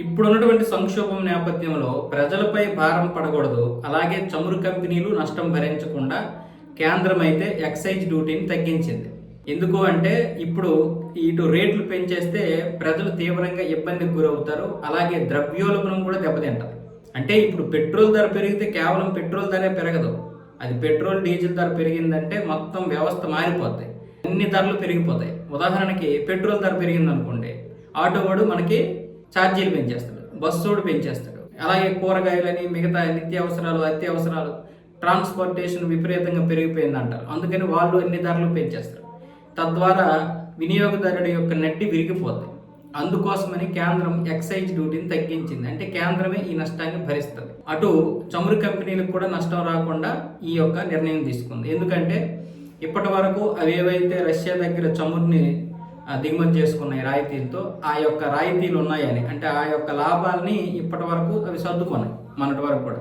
ఇప్పుడున్నటువంటి సంక్షోభం నేపథ్యంలో ప్రజలపై భారం పడకూడదు, అలాగే చమురు కంపెనీలు నష్టం భరించకుండా కేంద్రం అయితే ఎక్సైజ్ డ్యూటీని తగ్గించింది. ఎందుకు అంటే ఇప్పుడు ఇటు రేట్లు పెంచేస్తే ప్రజలు తీవ్రంగా ఇబ్బందికి గురవుతారు, అలాగే ద్రవ్యోల్బణం కూడా దెబ్బతింటది. అంటే ఇప్పుడు పెట్రోల్ ధర పెరిగితే కేవలం పెట్రోల్ ధరే పెరగదు, అది పెట్రోల్ డీజిల్ ధర పెరిగిందంటే మొత్తం వ్యవస్థ మారిపోతాయి, అన్ని ధరలు పెరిగిపోతాయి. ఉదాహరణకి పెట్రోల్ ధర పెరిగింది అనుకోండి, ఆటో వాడు మనకి ఛార్జీలు పెంచేస్తాడు, బస్సోడు పెంచేస్తాడు, అలాగే కూరగాయలని మిగతా నిత్యావసరాలు అత్యవసరాలు ట్రాన్స్పోర్టేషన్ విపరీతంగా పెరిగిపోయింది అంటారు. అందుకని వాళ్ళు అన్ని ధరలు పెంచేస్తారు, తద్వారా వినియోగదారుడి యొక్క నెట్టి విరిగిపోతుంది. అందుకోసమని కేంద్రం ఎక్సైజ్ డ్యూటీని తగ్గించింది. అంటే కేంద్రమే ఈ నష్టాన్ని భరిస్తుంది. అటు చమురు కంపెనీలకు కూడా నష్టం రాకుండా ఈ యొక్క నిర్ణయం తీసుకుంది. ఎందుకంటే ఇప్పటి వరకు అవి ఏవైతే రష్యా దగ్గర చమురుని దిగుమతి చేసుకున్నాయి రాయితీలతో, ఆ యొక్క రాయితీలు ఉన్నాయని, అంటే ఆ యొక్క లాభాలని ఇప్పటి వరకు అవి సర్దుకున్నాయి. మొన్నటి వరకు కూడా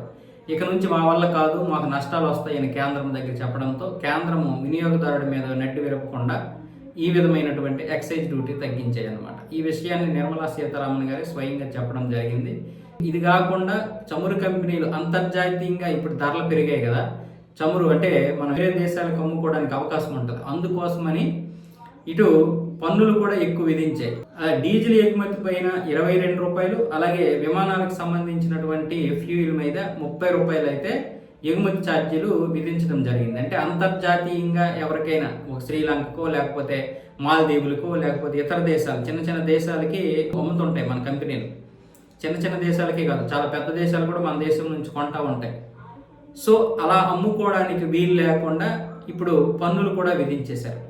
ఇక నుంచి మా వల్ల కాదు, మాకు నష్టాలు వస్తాయని కేంద్రం దగ్గర చెప్పడంతో కేంద్రము వినియోగదారుడి మీద నెట్టి విరపకుండా ఈ విధమైనటువంటి ఎక్సైజ్ డ్యూటీ తగ్గించాయి అన్నమాట. ఈ విషయాన్ని నిర్మలా సీతారామన్ గారి స్వయంగా చెప్పడం జరిగింది. ఇది కాకుండా చమురు కంపెనీలు అంతర్జాతీయంగా ఇప్పుడు ధరలు పెరిగాయి కదా, చమురు అంటే మనం వేరే దేశాలకు అమ్ముకోవడానికి అవకాశం ఉంటుంది. అందుకోసమని ఇటు పన్నులు కూడా ఎక్కువ విధించాయి. డీజిల్ ఎగుమతి పైన 22 రూపాయలు, అలాగే విమానాలకు సంబంధించినటువంటి ఫ్యూయిల్ మీద 30 రూపాయలు అయితే ఎగుమతి ఛార్జీలు విధించడం జరిగింది. అంటే అంతర్జాతీయంగా ఎవరికైనా ఒక శ్రీలంకకో లేకపోతే మాల్దీవులకో లేకపోతే ఇతర దేశాలు చిన్న చిన్న దేశాలకి అమ్ముతుంటాయి మన కంపెనీలు. చిన్న చిన్న దేశాలకే కాదు, చాలా పెద్ద దేశాలు కూడా మన దేశం నుంచి కొంటా ఉంటాయి. సో అలా అమ్ముకోవడానికి వీలు లేకుండా ఇప్పుడు పన్నులు కూడా విధించేశారు.